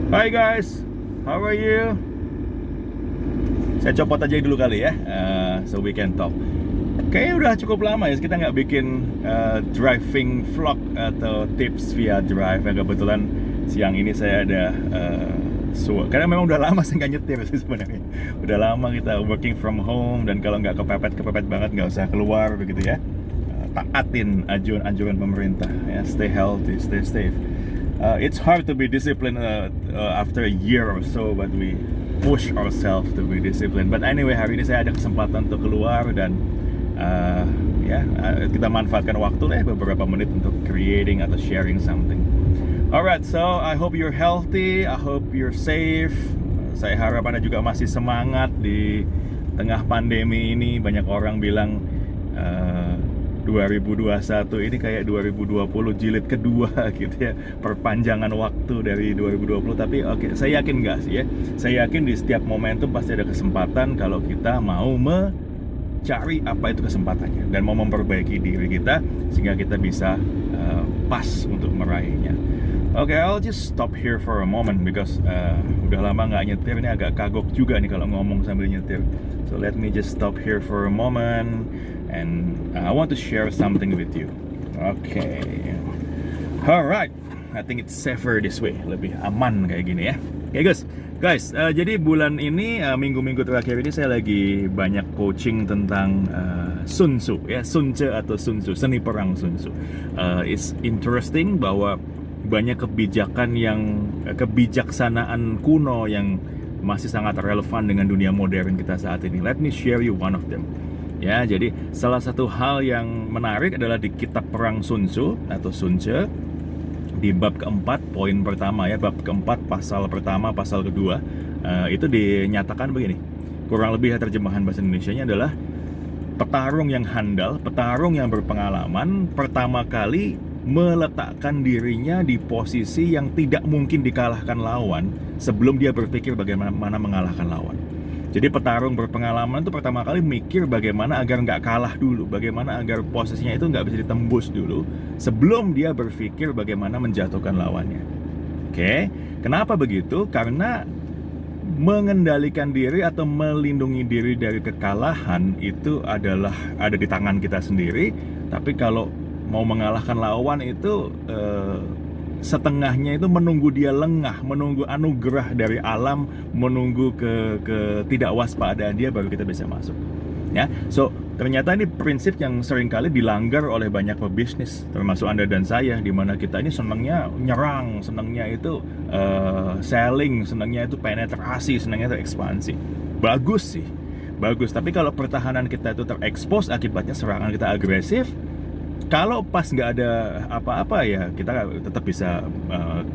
Hi guys, how are you? Saya copot aja dulu kali ya, so we can talk. Kayaknya udah cukup lama ya kita nggak bikin driving vlog atau tips via drive. Ya, kebetulan siang ini saya ada karena memang udah lama saya nggak nyetir sih sebenarnya. Udah lama kita working from home, dan kalau nggak kepepet banget nggak usah keluar begitu ya. Taatin anjuran pemerintah ya, stay healthy, stay safe. It's hard to be disciplined after a year or so, but we push ourselves to be disciplined. But anyway, hari ini saya ada kesempatan untuk keluar dan kita manfaatkan waktu beberapa menit untuk creating atau sharing something. Alright, so I hope you're healthy, I hope you're safe. Saya harap Anda juga masih semangat di tengah pandemi ini. Banyak orang bilang 2021 ini kayak 2020 jilid kedua gitu ya, perpanjangan waktu dari 2020. Tapi oke, saya yakin enggak sih ya, saya yakin di setiap momentum pasti ada kesempatan kalau kita mau mencari apa itu kesempatannya dan mau memperbaiki diri kita sehingga kita bisa pas untuk meraihnya. Oke, I'll just stop here for a moment because udah lama nggak nyetir, ini agak kagok juga nih kalau ngomong sambil nyetir. So let me just stop here for a moment and I want to share something with you. Okay, alright, I think it's safer this way, lebih aman kayak gini ya. Oke guys, jadi bulan ini minggu-minggu terakhir ini saya lagi banyak coaching tentang Sun Tzu ya, Sun Tzu atau Sun Tzu, seni perang Sun Tzu. It's interesting bahwa banyak kebijaksanaan kuno yang masih sangat relevan dengan dunia modern kita saat ini. Let me share you one of them. Ya, jadi salah satu hal yang menarik adalah di kitab perang Sun Tzu atau Sun Tzu di bab keempat, poin pertama ya, bab keempat, pasal pertama, pasal kedua, itu dinyatakan begini. Kurang lebih terjemahan bahasa Indonesianya adalah petarung yang handal, petarung yang berpengalaman pertama kali meletakkan dirinya di posisi yang tidak mungkin dikalahkan lawan sebelum dia berpikir bagaimana mengalahkan lawan. Jadi petarung berpengalaman itu pertama kali mikir bagaimana agar nggak kalah dulu, bagaimana agar posisinya itu nggak bisa ditembus dulu sebelum dia berpikir bagaimana menjatuhkan lawannya. Oke, kenapa begitu? Karena mengendalikan diri atau melindungi diri dari kekalahan itu adalah ada di tangan kita sendiri. Tapi kalau mau mengalahkan lawan itu setengahnya itu menunggu dia lengah, menunggu anugerah dari alam, menunggu ketidakwaspodaan dia baru kita bisa masuk. Ya, so ternyata ini prinsip yang seringkali dilanggar oleh banyak pebisnis, termasuk Anda dan saya, di mana kita ini senangnya nyerang, senangnya itu selling, senangnya itu penetrasi, senangnya itu ekspansi. Bagus sih, bagus. Tapi kalau pertahanan kita itu terekspos akibatnya serangan kita agresif, kalau pas nggak ada apa-apa ya kita tetap bisa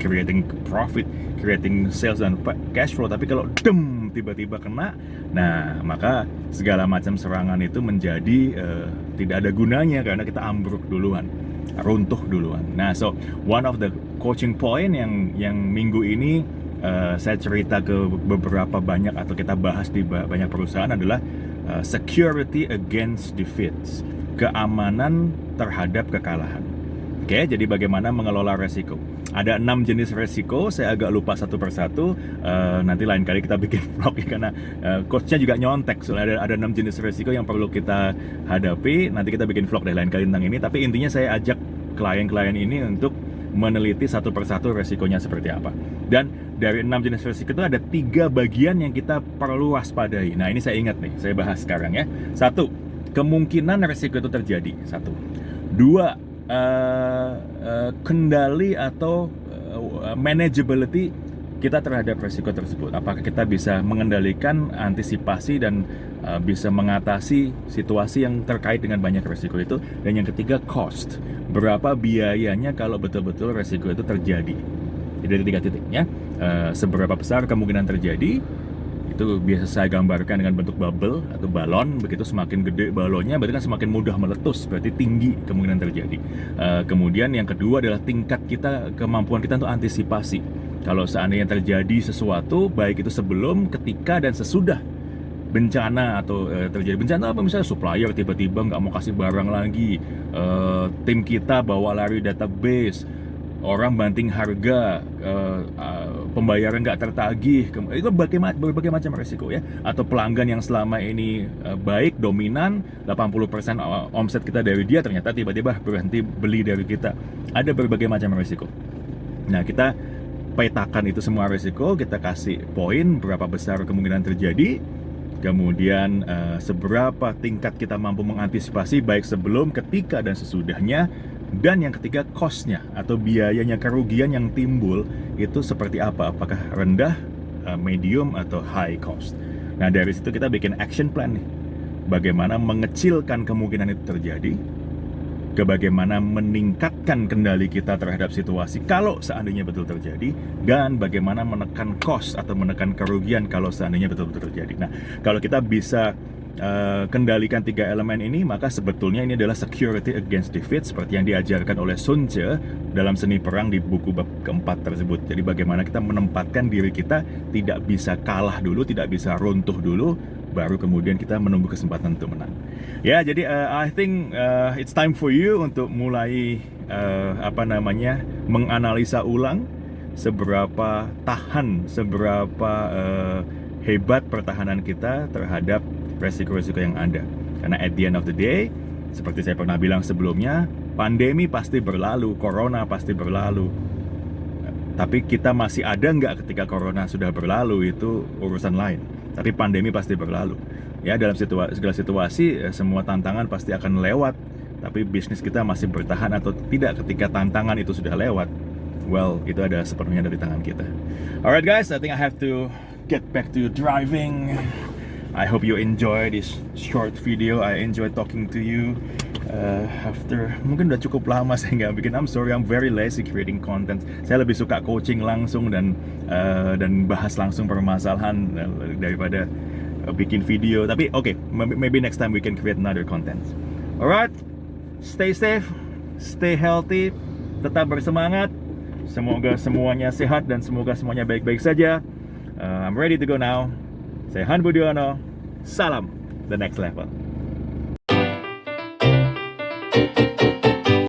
creating profit, creating sales dan cash flow. Tapi kalau tiba-tiba kena, nah maka segala macam serangan itu menjadi tidak ada gunanya karena kita ambruk duluan, runtuh duluan. Nah, so one of the coaching point yang minggu ini saya cerita ke beberapa banyak atau kita bahas di banyak perusahaan adalah security against defeats, keamanan terhadap kekalahan. Oke, jadi bagaimana mengelola resiko? Ada 6 jenis resiko, saya agak lupa satu persatu. Nanti lain kali kita bikin vlog ya, karena coachnya juga nyontek. Soalnya ada 6 jenis resiko yang perlu kita hadapi. Nanti kita bikin vlog deh lain kali tentang ini. Tapi intinya saya ajak klien-klien ini untuk meneliti satu persatu resikonya seperti apa. Dan dari 6 jenis resiko itu ada 3 bagian yang kita perlu waspadai. Nah, ini saya ingat nih, saya bahas sekarang ya. 1, kemungkinan resiko itu terjadi. 1. 2, kendali atau manageability kita terhadap resiko tersebut. Apakah kita bisa mengendalikan, antisipasi, dan bisa mengatasi situasi yang terkait dengan banyak resiko itu. Dan yang ketiga, cost. Berapa biayanya kalau betul-betul resiko itu terjadi. Jadi ada 3 titik ya. Seberapa besar kemungkinan terjadi, itu biasa saya gambarkan dengan bentuk bubble atau balon. Begitu semakin gede balonnya berarti kan semakin mudah meletus, berarti tinggi kemungkinan terjadi. Kemudian yang kedua adalah tingkat kita, kemampuan kita untuk antisipasi. Kalau seandainya terjadi sesuatu, baik itu sebelum, ketika, dan sesudah bencana atau terjadi bencana apa, misalnya supplier tiba-tiba nggak mau kasih barang lagi, tim kita bawa lari database, orang banting harga, pembayaran nggak tertagih, itu berbagai macam resiko ya. Atau pelanggan yang selama ini baik, dominan, 80% omset kita dari dia, ternyata tiba-tiba berhenti beli dari kita. Ada berbagai macam resiko. Nah, kita petakan itu semua resiko, kita kasih poin berapa besar kemungkinan terjadi, kemudian seberapa tingkat kita mampu mengantisipasi baik sebelum, ketika, dan sesudahnya. Dan yang ketiga, cost-nya atau biayanya, kerugian yang timbul itu seperti apa? Apakah rendah, medium, atau high cost? Nah, dari situ kita bikin action plan nih. Bagaimana mengecilkan kemungkinan itu terjadi, bagaimana meningkatkan kendali kita terhadap situasi kalau seandainya betul terjadi, dan bagaimana menekan cost atau menekan kerugian kalau seandainya betul-betul terjadi. Nah, kalau kita bisa kendalikan 3 elemen ini, maka sebetulnya ini adalah security against defeat seperti yang diajarkan oleh Sun Tzu dalam Seni Perang di buku bab keempat tersebut. Jadi bagaimana kita menempatkan diri kita tidak bisa kalah dulu, tidak bisa runtuh dulu, baru kemudian kita menunggu kesempatan untuk menang. Ya, jadi I think it's time for you untuk mulai menganalisa ulang seberapa tahan, seberapa hebat pertahanan kita terhadap resiko-resiko yang ada. Karena at the end of the day, seperti saya pernah bilang sebelumnya, pandemi pasti berlalu, corona pasti berlalu. Tapi kita masih ada nggak ketika corona sudah berlalu, itu urusan lain. Tapi pandemi pasti berlalu. Ya, dalam segala situasi, semua tantangan pasti akan lewat. Tapi bisnis kita masih bertahan atau tidak ketika tantangan itu sudah lewat. Well, itu ada sepenuhnya dari tangan kita. Alright guys, I think I have to get back to driving. I hope you enjoy this short video. I enjoy talking to you after mungkin udah cukup lama saya nggak bikin. I'm sorry, I'm very lazy creating content. Saya lebih suka coaching langsung dan bahas langsung permasalahan daripada bikin video. Tapi okay, maybe next time we can create another content. Alright, stay safe, stay healthy, tetap bersemangat. Semoga semuanya sehat dan semoga semuanya baik-baik saja. I'm ready to go now. Saya Han Budiono, salam the next level.